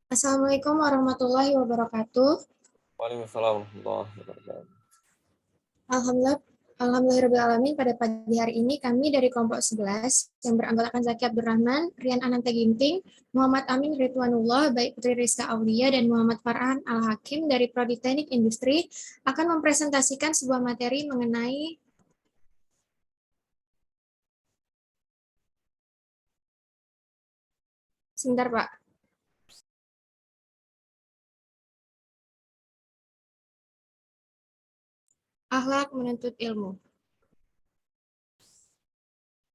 Assalamualaikum warahmatullahi wabarakatuh. Waalaikumsalam warahmatullahi wabarakatuh. Alhamdulillah, Alhamdulillahirrahmanirrahim. Pada pagi hari ini kami dari kelompok 11 yang beranggotakan Zaki Abdurrahman, Rian Ananta Ginting, Muhammad Amin Ridwanullah, baik Putri Rizka Aulia, dan Muhammad Farhan Al-Hakim dari Prodi Teknik Industri akan mempresentasikan sebuah materi mengenai sebentar Pak, akhlak menuntut ilmu.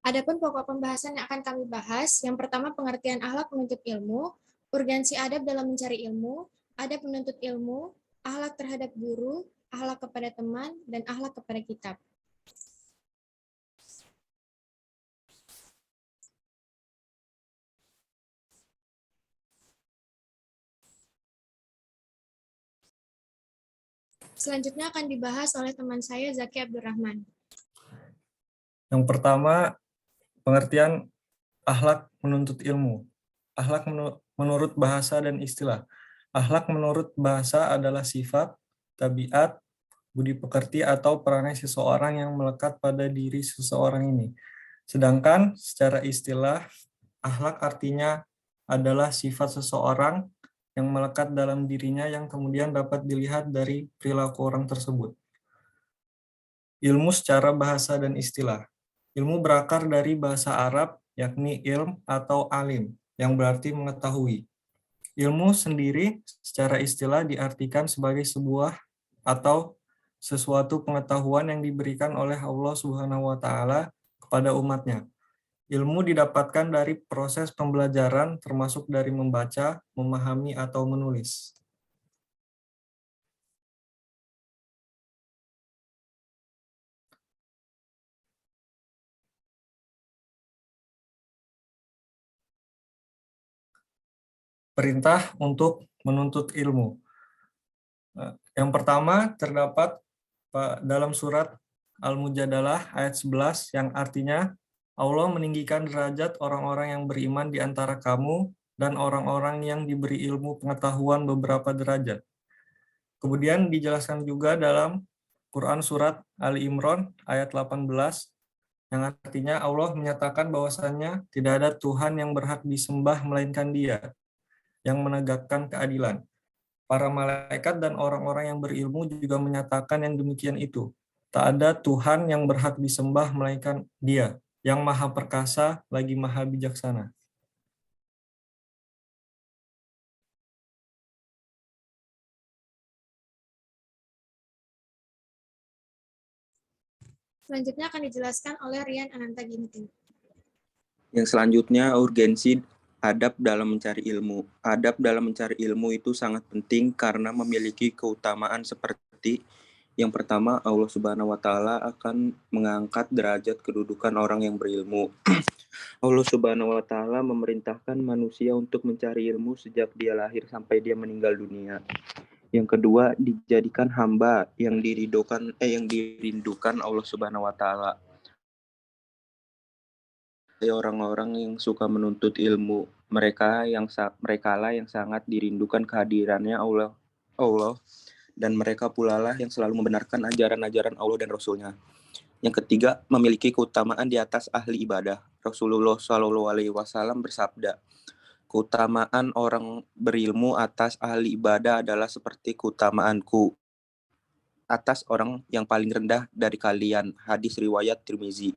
Adapun pokok pembahasan yang akan kami bahas, yang pertama pengertian akhlak menuntut ilmu, urgensi adab dalam mencari ilmu, adab menuntut ilmu, akhlak terhadap guru, akhlak kepada teman, dan akhlak kepada kitab. Selanjutnya akan dibahas oleh teman saya, Zaki Abdurrahman. Yang pertama, pengertian akhlak menuntut ilmu. Akhlak menurut bahasa dan istilah. Akhlak menurut bahasa adalah sifat, tabiat, budi pekerti atau perangai seseorang yang melekat pada diri seseorang ini. Sedangkan secara istilah, akhlak artinya adalah sifat seseorang yang melekat dalam dirinya yang kemudian dapat dilihat dari perilaku orang tersebut. Ilmu secara bahasa dan istilah. Ilmu berakar dari bahasa Arab, yakni ilm atau alim, yang berarti mengetahui. Ilmu sendiri secara istilah diartikan sebagai sebuah atau sesuatu pengetahuan yang diberikan oleh Allah Subhanahu wa taala kepada umatnya. Ilmu didapatkan dari proses pembelajaran termasuk dari membaca, memahami atau menulis. Perintah untuk menuntut ilmu. Yang pertama terdapat dalam surat Al-Mujadalah ayat 11 yang artinya Allah meninggikan derajat orang-orang yang beriman di antara kamu dan orang-orang yang diberi ilmu pengetahuan beberapa derajat. Kemudian dijelaskan juga dalam Quran surat Ali Imran ayat 18 yang artinya Allah menyatakan bahwasannya tidak ada Tuhan yang berhak disembah melainkan Dia yang menegakkan keadilan. Para malaikat dan orang-orang yang berilmu juga menyatakan yang demikian itu. Tak ada Tuhan yang berhak disembah melainkan Dia, yang maha perkasa lagi maha bijaksana. Selanjutnya akan dijelaskan oleh Rian Ananta Ginting. Yang selanjutnya, urgensi adab dalam mencari ilmu. Adab dalam mencari ilmu itu sangat penting karena memiliki keutamaan seperti yang pertama, Allah Subhanahu wa taala akan mengangkat derajat kedudukan orang yang berilmu. Allah Subhanahu wa taala memerintahkan manusia untuk mencari ilmu sejak dia lahir sampai dia meninggal dunia. Yang kedua, dijadikan hamba yang dirindukan Allah Subhanahu wa taala. Orang-orang yang suka menuntut ilmu, mereka lah yang sangat dirindukan kehadirannya Allah dan mereka pula lah yang selalu membenarkan ajaran-ajaran Allah dan Rasul-Nya. Yang ketiga, memiliki keutamaan di atas ahli ibadah. Rasulullah SAW bersabda, keutamaan orang berilmu atas ahli ibadah adalah seperti keutamaanku atas orang yang paling rendah dari kalian. Hadis riwayat Tirmizi.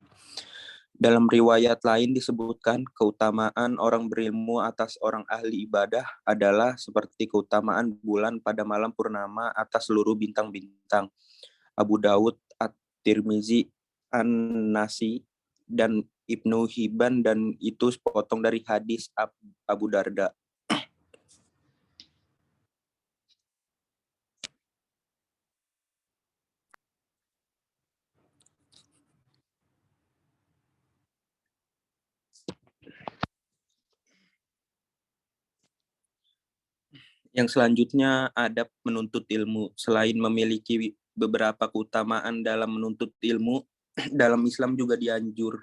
Dalam riwayat lain disebutkan keutamaan orang berilmu atas orang ahli ibadah adalah seperti keutamaan bulan pada malam purnama atas seluruh bintang-bintang. Abu Dawud, At-Tirmizi, An-Nasi, dan Ibnu Hibban, dan itu sepotong dari hadis Abu Darda. Yang selanjutnya, adab menuntut ilmu. Selain memiliki beberapa keutamaan dalam menuntut ilmu, dalam Islam juga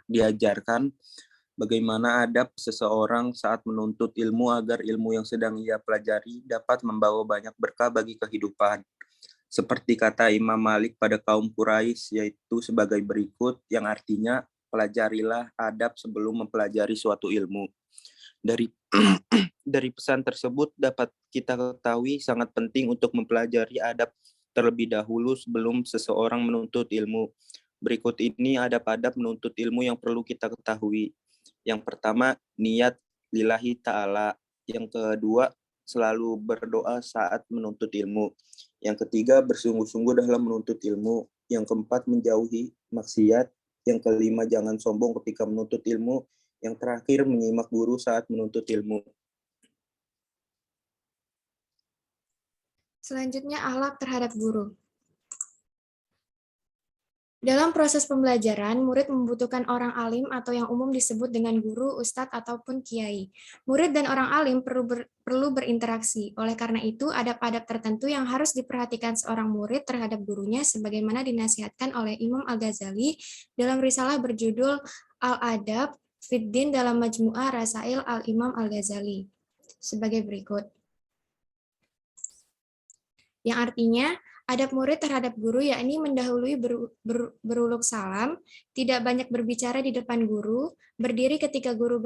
diajarkan Bagaimana adab seseorang saat menuntut ilmu agar ilmu yang sedang ia pelajari dapat membawa banyak berkah bagi kehidupan. Seperti kata Imam Malik pada kaum Quraisy, yaitu sebagai berikut, yang artinya, pelajarilah adab sebelum mempelajari suatu ilmu. Dari pesan tersebut dapat kita ketahui sangat penting untuk mempelajari adab terlebih dahulu sebelum seseorang menuntut ilmu. Berikut ini adab-adab menuntut ilmu yang perlu kita ketahui. Yang pertama, niat lillahi ta'ala. Yang kedua, selalu berdoa saat menuntut ilmu. Yang ketiga, bersungguh-sungguh dalam menuntut ilmu. Yang keempat, menjauhi maksiat. Yang kelima, jangan sombong ketika menuntut ilmu. Yang terakhir, menyimak guru saat menuntut ilmu. Selanjutnya, akhlak terhadap guru. Dalam proses pembelajaran, murid membutuhkan orang alim atau yang umum disebut dengan guru, ustadz, ataupun kiai. Murid dan orang alim perlu berinteraksi. Oleh karena itu, adab-adab tertentu yang harus diperhatikan seorang murid terhadap gurunya sebagaimana dinasihatkan oleh Imam Al-Ghazali dalam risalah berjudul Al-Adab Fiddin dalam Majmu'ah Rasail Al-Imam Al-Ghazali. Sebagai berikut. Yang artinya, adab murid terhadap guru yakni mendahului beruluk salam, tidak banyak berbicara di depan guru, berdiri ketika guru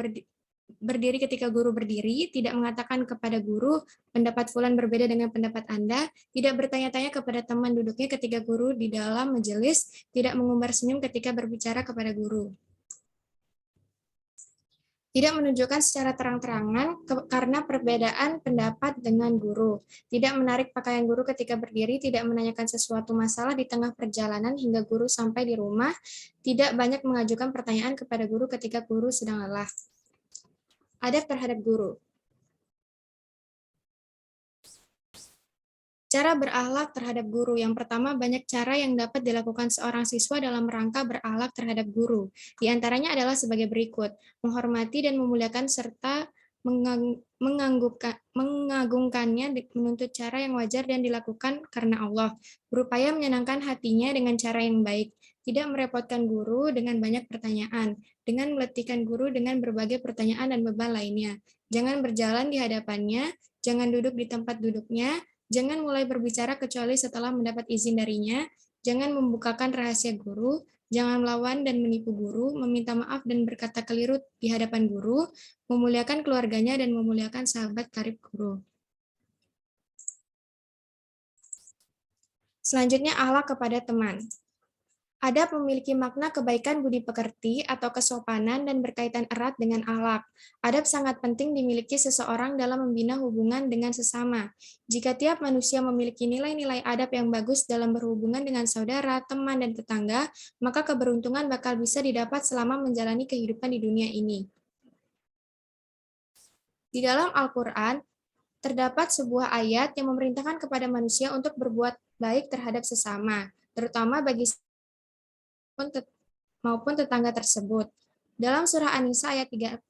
berdiri, tidak mengatakan kepada guru, pendapat fulan berbeda dengan pendapat Anda, tidak bertanya-tanya kepada teman duduknya ketika guru di dalam majelis, tidak mengumbar senyum ketika berbicara kepada guru. Tidak menunjukkan secara terang-terangan karena perbedaan pendapat dengan guru. Tidak menarik pakaian guru ketika berdiri, tidak menanyakan sesuatu masalah di tengah perjalanan hingga guru sampai di rumah, tidak banyak mengajukan pertanyaan kepada guru ketika guru sedang lelah. Adab terhadap guru. Cara berakhlak terhadap guru. Yang pertama, banyak cara yang dapat dilakukan seorang siswa dalam rangka berakhlak terhadap guru. Di antaranya adalah sebagai berikut: menghormati dan memuliakan serta mengagungkannya, menuntut cara yang wajar dan dilakukan karena Allah, berupaya menyenangkan hatinya dengan cara yang baik, tidak merepotkan guru dengan banyak pertanyaan, dengan meletihkan guru dengan berbagai pertanyaan dan beban lainnya, jangan berjalan di hadapannya, jangan duduk di tempat duduknya, jangan mulai berbicara kecuali setelah mendapat izin darinya, jangan membukakan rahasia guru, jangan melawan dan menipu guru, meminta maaf dan berkata keliru di hadapan guru, memuliakan keluarganya dan memuliakan sahabat karib guru. Selanjutnya, akhlak kepada teman. Adab memiliki makna kebaikan budi pekerti atau kesopanan dan berkaitan erat dengan akhlak. Adab sangat penting dimiliki seseorang dalam membina hubungan dengan sesama. Jika tiap manusia memiliki nilai-nilai adab yang bagus dalam berhubungan dengan saudara, teman, dan tetangga, maka keberuntungan bakal bisa didapat selama menjalani kehidupan di dunia ini. Di dalam Al-Quran, terdapat sebuah ayat yang memerintahkan kepada manusia untuk berbuat baik terhadap sesama, terutama bagi maupun tetangga tersebut. Dalam surah An-Nisa ayat 36,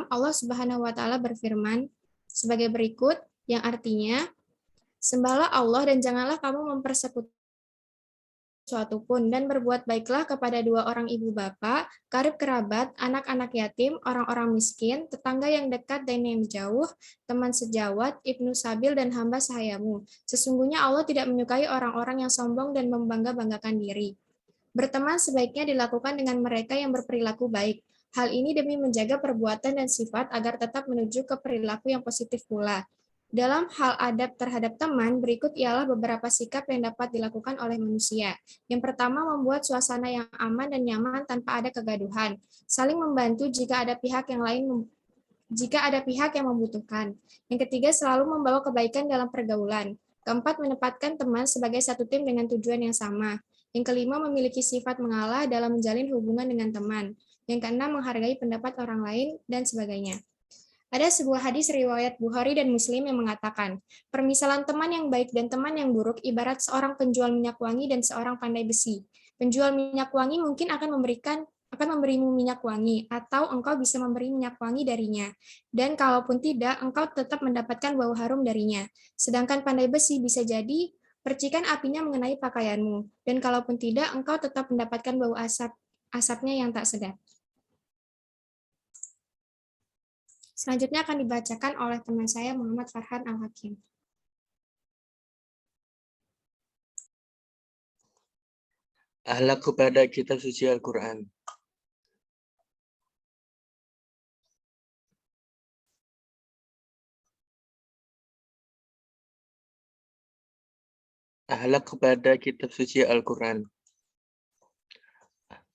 Allah Subhanahu wa taala berfirman sebagai berikut, yang artinya, sembahlah Allah dan janganlah kamu mempersekutukan suatu pun, dan berbuat baiklah kepada dua orang ibu bapak, karib kerabat, anak-anak yatim, orang-orang miskin, tetangga yang dekat dan yang jauh, teman sejawat, ibnu sabil, dan hamba sahayamu. Sesungguhnya Allah tidak menyukai orang-orang yang sombong dan membangga-banggakan diri. Berteman sebaiknya dilakukan dengan mereka yang berperilaku baik. Hal ini demi menjaga perbuatan dan sifat agar tetap menuju ke perilaku yang positif pula. Dalam hal adab terhadap teman, berikut ialah beberapa sikap yang dapat dilakukan oleh manusia. Yang pertama, membuat suasana yang aman dan nyaman tanpa ada kegaduhan. Saling membantu jika ada pihak yang membutuhkan. Yang ketiga, selalu membawa kebaikan dalam pergaulan. Keempat, menempatkan teman sebagai satu tim dengan tujuan yang sama. Yang kelima, memiliki sifat mengalah dalam menjalin hubungan dengan teman. Yang keenam, menghargai pendapat orang lain, dan sebagainya. Ada sebuah hadis riwayat Bukhari dan Muslim yang mengatakan, permisalan teman yang baik dan teman yang buruk ibarat seorang penjual minyak wangi dan seorang pandai besi. Penjual minyak wangi mungkin akan memberimu minyak wangi, atau engkau bisa memberi minyak wangi darinya. Dan kalaupun tidak, engkau tetap mendapatkan bau harum darinya. Sedangkan pandai besi bisa jadi percikan apinya mengenai pakaianmu, dan kalaupun tidak, engkau tetap mendapatkan bau asapnya yang tak sedap. Selanjutnya akan dibacakan oleh teman saya Muhammad Farhan Al-Hakim. Akhlak kepada kitab suci Al-Quran. Akhlak kepada kitab suci Al-Quran.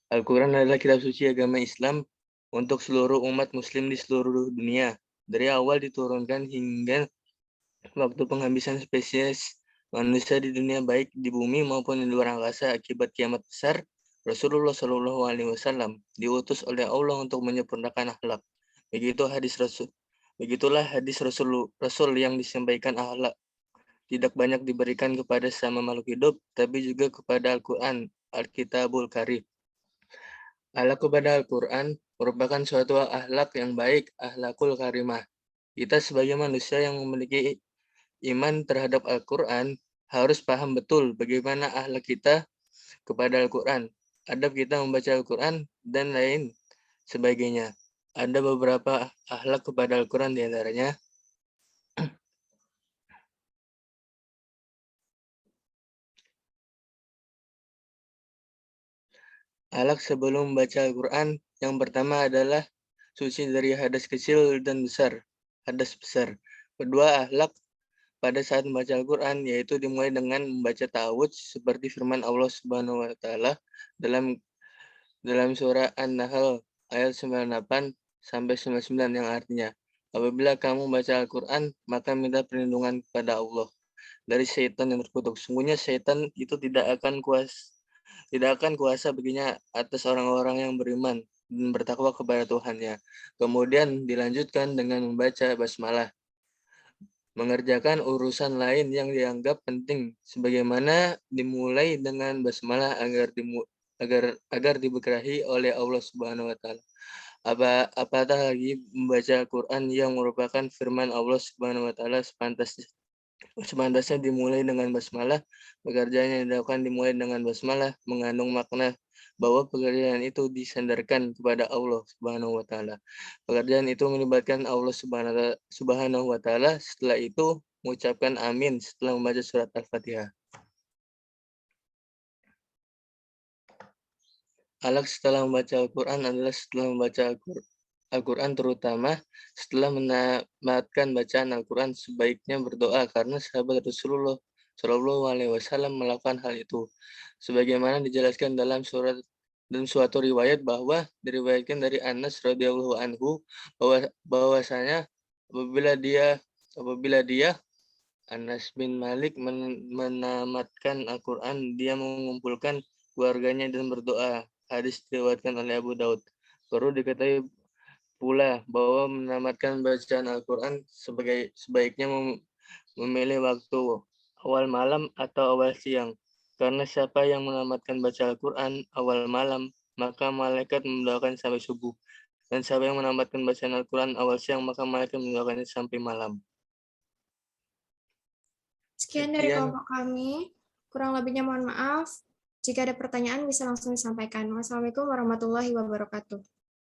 Al-Quran adalah kitab suci agama Islam untuk seluruh umat muslim di seluruh dunia. Dari awal diturunkan hingga waktu penghabisan spesies manusia di dunia, baik di bumi maupun di luar angkasa akibat kiamat besar, Rasulullah Shallallahu Alaihi Wasallam diutus oleh Allah untuk menyempurnakan akhlak. Begitulah hadis Rasul yang disampaikan akhlak tidak banyak diberikan kepada sama makhluk hidup, tapi juga kepada Al-Quran, Al-Kitabul Karim. Akhlak kepada Al-Quran merupakan suatu akhlak yang baik, akhlakul karimah. Kita sebagai manusia yang memiliki iman terhadap Al-Quran harus paham betul bagaimana akhlak kita kepada Al-Quran, adab kita membaca Al-Quran, dan lain sebagainya. Ada beberapa akhlak kepada Al-Quran diantaranya. Akhlak sebelum membaca Al-Quran, yang pertama adalah suci dari hadas kecil dan hadas besar. Kedua, akhlak pada saat membaca Al-Quran, yaitu dimulai dengan membaca ta'awudz seperti firman Allah Subhanahu wa Ta'ala dalam surah An-Nahl ayat 98 sampai 99 yang artinya, apabila kamu membaca Al-Quran, maka minta perlindungan kepada Allah dari syaitan yang terkutuk. Sungguhnya syaitan itu tidak akan kuasa baginya atas orang-orang yang beriman dan bertakwa kepada Tuhannya. Kemudian dilanjutkan dengan membaca basmalah, mengerjakan urusan lain yang dianggap penting, sebagaimana dimulai dengan basmalah agar diberkahi oleh Allah Subhanahu wa Ta'ala. Apatah lagi membaca Al-Quran yang merupakan firman Allah Subhanahu wa Ta'ala sepantasnya dimulai dengan basmalah. Pekerjaan yang dilakukan dimulai dengan basmalah mengandung makna bahwa pekerjaan itu disandarkan kepada Allah Subhanahu wa Ta'ala. Pekerjaan itu melibatkan Allah Subhanahu wa Ta'ala. Setelah itu mengucapkan amin setelah membaca surat Al-Fatihah. Akhlak setelah membaca Al-Quran adalah setelah membaca Al-Quran, terutama setelah menamatkan bacaan Al-Quran, sebaiknya berdoa karena sahabat Rasulullah Shallallahu Alaihi Wasallam melakukan hal itu. Sebagaimana dijelaskan dalam suatu riwayat bahwa diriwayatkan dari Anas radhiyallahu anhu bahwasanya apabila dia Anas bin Malik menamatkan Al-Quran, dia mengumpulkan keluarganya dan berdoa. Hadis diriwayatkan oleh Abu Daud. Perlu diketahui pula bahwa menamatkan bacaan Al-Quran sebaiknya memilih waktu awal malam atau awal siang. Karena siapa yang menamatkan baca Al-Quran awal malam, maka malaikat mendoakan sampai subuh. Dan siapa yang menamatkan bacaan Al-Quran awal siang, maka malaikat mendoakannya sampai malam. Sekian dari kelompok kami. Kurang lebihnya mohon maaf. Jika ada pertanyaan bisa langsung disampaikan. Wassalamualaikum warahmatullahi wabarakatuh.